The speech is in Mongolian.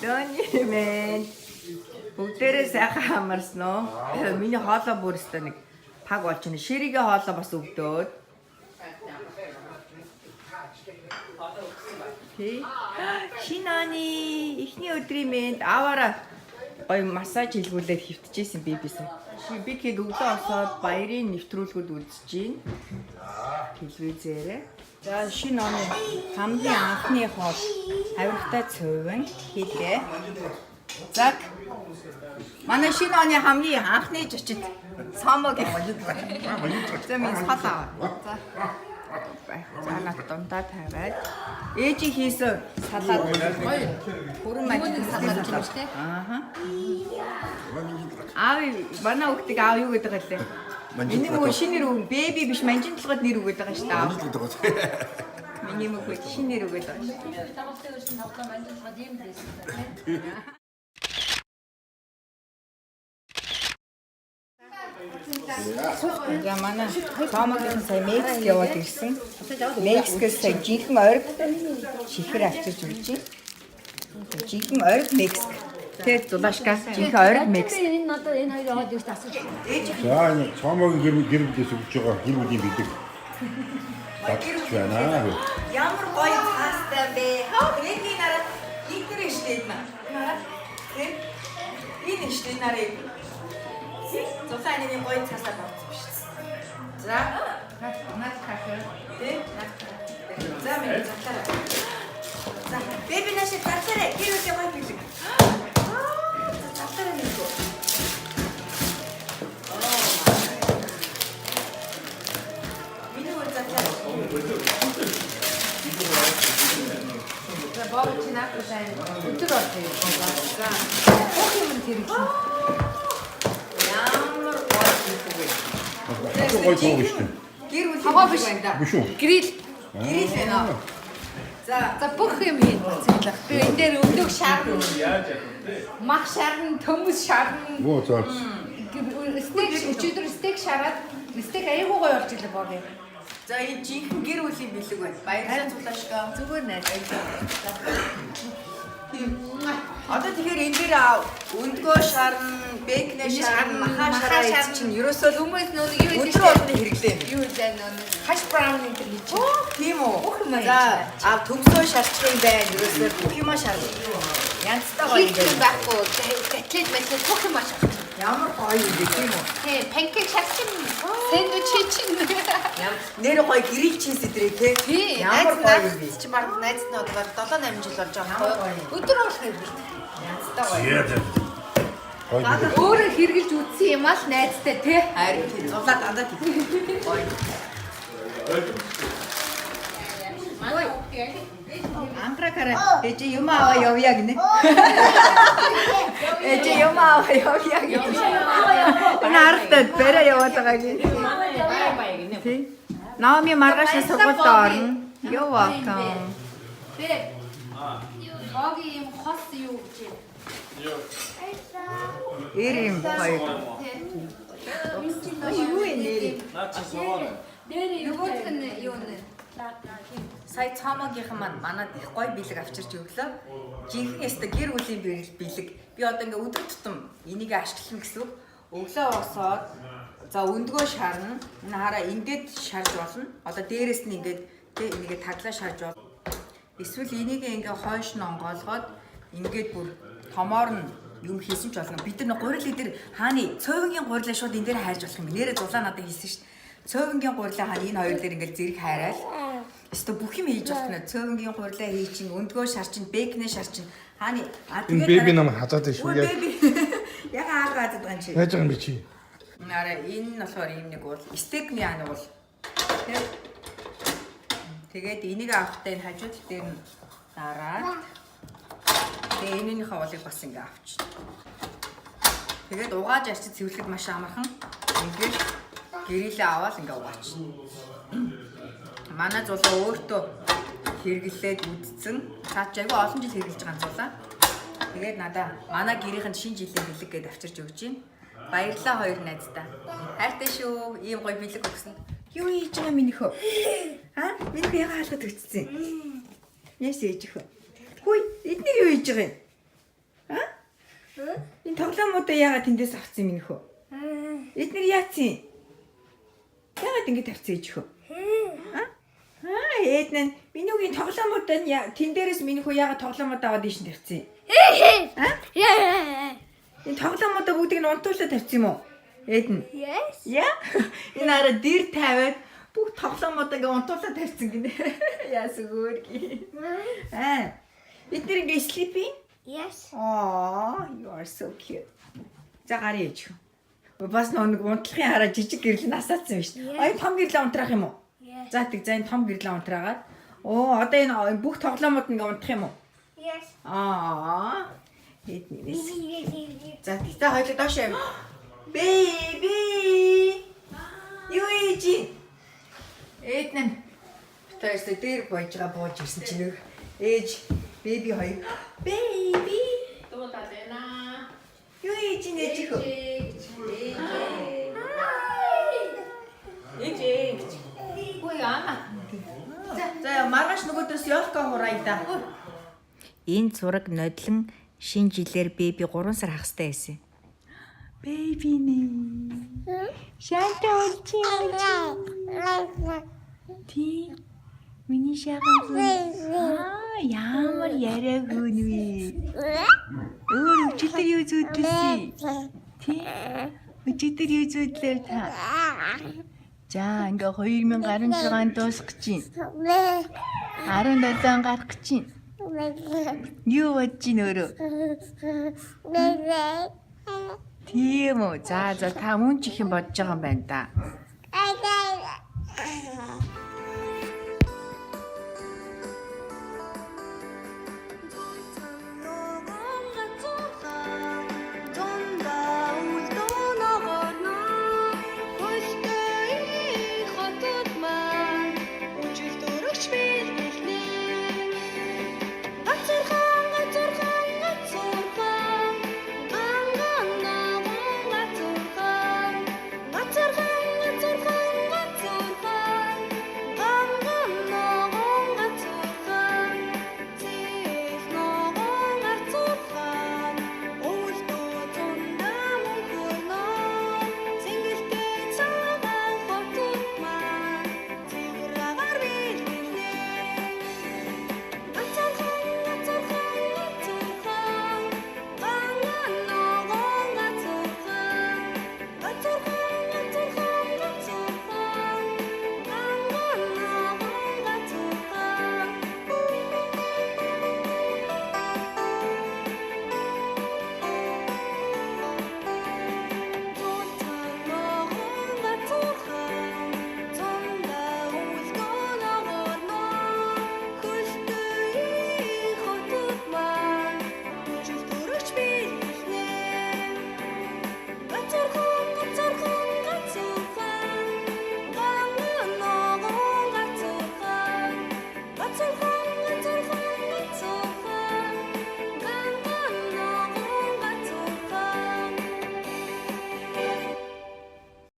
Дөөний минь. Бүгдээрээ сайхан хамарсан уу? Миний хоолой бүр өстой нэг паг болж байна. Ширигийн хоолой бас өвдөөд. Шинаны эхний өдрийн минь аваараа гоё массаж хийлгүүлээд хөвтөжсэн бибисээ. Би гээд өглөө осоод баярын нэвтрүүлгүүд үзэж гин. Телевизээрээ. За шинэ оны хамгийн анхны хоол авирахтай цувын хийлгээ. За манай шинэ оны хамгийн анхны жичид цаамаг за минь салаа. За над дундаа тавиад ээжи хийсэн салаад гоё бүрэн мажид салаад юм шүү дээ. Ааха. Аав манай хүүхдийг аав юу гэдэг вэ? Миний муу шинээр үг бэби биш манжин толгойд нэр өгöd байгаа шүү дээ. Миний муу шинээр өгöd байгаа шүү. За манай цаамагийн сая Мексик яваад ирсэн. Мексикээс сая жинхэнэ ориг чихэр авчирч өгч байна. Жинхэнэ ориг Мексик. Тэр зулашка жинхэнэ ориг Мексик. Энэ надад энэ хоёр яваад ирж асууж. За энэ цаамагийн гэр бүлээс өгч байгаа гэр бүлийн бидэг. Багч байна. Ямар гоё цаастай бэ? Эний нараа ихтэй штэ наа. Энэ штэ нараа. Зулаа энэ гоё цаасаа болсон биш. За наад хахаа. За минь цаасаа. За бэби наши цаасаа гэр бүлийн гоё билэг. Цаасаа нэг гоо. За богч наахтай өдөр орчих. За бүх юм хэрэгсэн. Ямар Гой гоо шүү дээ. гэр бүл хаваа биш байна да. Биш үү? Грил. Гэрэл байна. За бүх юм хийн цэглэх. Би энэ дээр өндөг шаарна. Мах шаарна, төмөс шаарна. Оо за. Стейк өчигдөр стейк шараад стейк аягүй гоё болж ирлээ боо. за энэ жинхэнэ гэр бүлийн бэлэг байна. Баярлалаа цулаашка. Зүгээр найз. Одоо тэгэхээр энэ дээр өндгөө шарна, бэкнэ шарна, махаа шарна чинь ерөөсөө Хүмүүс нөгөө юу өдрөө болгоны хэрэглээ. юу зэн нөгөө хаш браун энэ гэж чинь. Тийм үү? Бүх юм За төгсөө шарчих юм байна. Ерөөсөө бүх юм шарна. Янцтай гоё юм Хийх байна. байхгүй. Котлет мэтлээ бүх юм ашиг. Ямар гоё юм бэ тийм үү? Тий, панкейк шатсан. Сэндвич чинь. Нэр гоё грил чиз өдрөө те. Тий, Ямар гоё юм бэ? чи баг найз нь одоор 7-8 жил болж байгаа Ямар гоё байхгүй юм. юу? Өдөр болох юм биш. Янцтай гоё. Гой бидэг. Өөрөө хэрглэж үтсэн юм аа л найзтай тий. Харин тийм зулаа дандаа тийм. Гоё. Антракара эжи юм аваа явъя гинэ. Эжи юм аваа явъя гинэ. Нартай бэрэ яваад байгаа гинэ. Тий. Наоми маргааш сургуульд орно. You're welcome. Бэрэ. Боги юм хос юу гэж. Ирим хоёр. Юу нэр? Нөгөөх нь юу нэ? Сая цаамагийнхан маань манад их гоё бэлэг авчирч өглөө. Жинхэнэ яста гэр бүлийн бэлэг. Би одоо ингээ өдөр тутам энийг ашиглана гэсэн үг. Өглөө босоод за өндгөө шарна. Энэ хараа ингээд шарж болно. Одоо дээрэс нь ингээд тэ энийгээ таглаа шарж болно. Эсвэл энийг ингээ хойш нь онгоолгоод ингээд бүр томоор нь юм хийсэн ч болно. Бид нар гурил дээр хааны цөөнгийн гурилаа шууд энэ дээр хайрж болох юм. Нэрээ зулаа надад хийсэн шүү дээ. Цөөнгийн гурилаа хаана энэ хоёр дээр ингээл зэрэг хайраал. Эсвэл бүх юм хийж болох нь цөөнгийн гурилаа хий чинь, өндгөө шар чинь, бэкнэ шар чинь. Хааны Энэ беби нам хазаад шүү яа. Яга хаагаад байгаа юм чи. Яаж байгаа юм бэ чи? Наараа энэ нь болохоор юм нэг бол стейкний ан бол. Тэгээд энийг авахтай энэ хажууд дээр нь дараад тэгээ энэнийхээ болыг бас ингээ авч. Тэгээд угааж арчиж цэвэрлэхэд маш амархан. Ингээд гэрэлээ аваад ингээ угаач. Манай зулаа өөртөө хэрэглээд үдцэн. Цаач айгүй олон жил хэрэглэж байгаа зулаа. Тэгээд надаа манай гэрийнхэнд шинэ жилийн бэлэг гэдээ авчирч өгч байна. Баярлалаа хоёр найздаа. Хайртай шүү. Ийм гоё бэлэг өгсөн. Юу хийж байгаа минийх вэ? Минийх яга хаалгад өгцсөн. Яс ээж их. Хүй, эднийг юу хийж байгаа юм? Энэ тоглоомуудаа яагаад тэндээс авсан юм минь хөө? Эднэр яатсан? Яагаад ингэ тавьсан ээж хөө? Эднэн минийгийн тоглоомуудаа тэн дээрээс минийхүү яагаад тоглоомод аваад ийш тавьсан? Энэ тоглоомуудаа бүгдийг нь унтуулаад тавьсан юм уу? Эдэн. Yes. Яа? Энэ араа дэр тавиад бүх тоглоомуудаа ингээ унтуулаад тавьсан гинэ. Яасан гөргий. Эднэр ингээ sleeping? Yes. Oh, you are so cute. За гарыг ээж. Бас нэг унтлахын хараа жижиг гэрэл насаацсан юм шүү. Аа том гэрлээ унтраах юм уу? За тэг за энэ том гэрлээ унтраагаад. Оо одоо энэ бүх тоглоомууд ингээ унтах юм уу? Yes. Эднээс. За тэгтээ хоёул доош юм. Baby. Юу ээж? Эднэн. Битээс дээр бууж ирсэн чинь нэг ээж baby хоёр. Baby. Дуулаад байна. Юу ээж нэж хөө? Ээж. Ой ама. За маргааш нөгөөдөөс ёлка хураа да. Энэ зураг нодлон шинэ жилээр беби 3 сар хахстай байсан. Беби нэ. Шанта олчих. Ти миний шахах. Ямар яриаг өгнө. Өчигдөр юу зүтлээ? Ти өчигдөр юу зүтлээ та? За ингээ 2016 онд дуусах гэж байна. 17 гарах гэж байна. Юу бодож ийн өөрөө? Тийм үү. За та мөн ч их юм бодож байгаа юм байна да.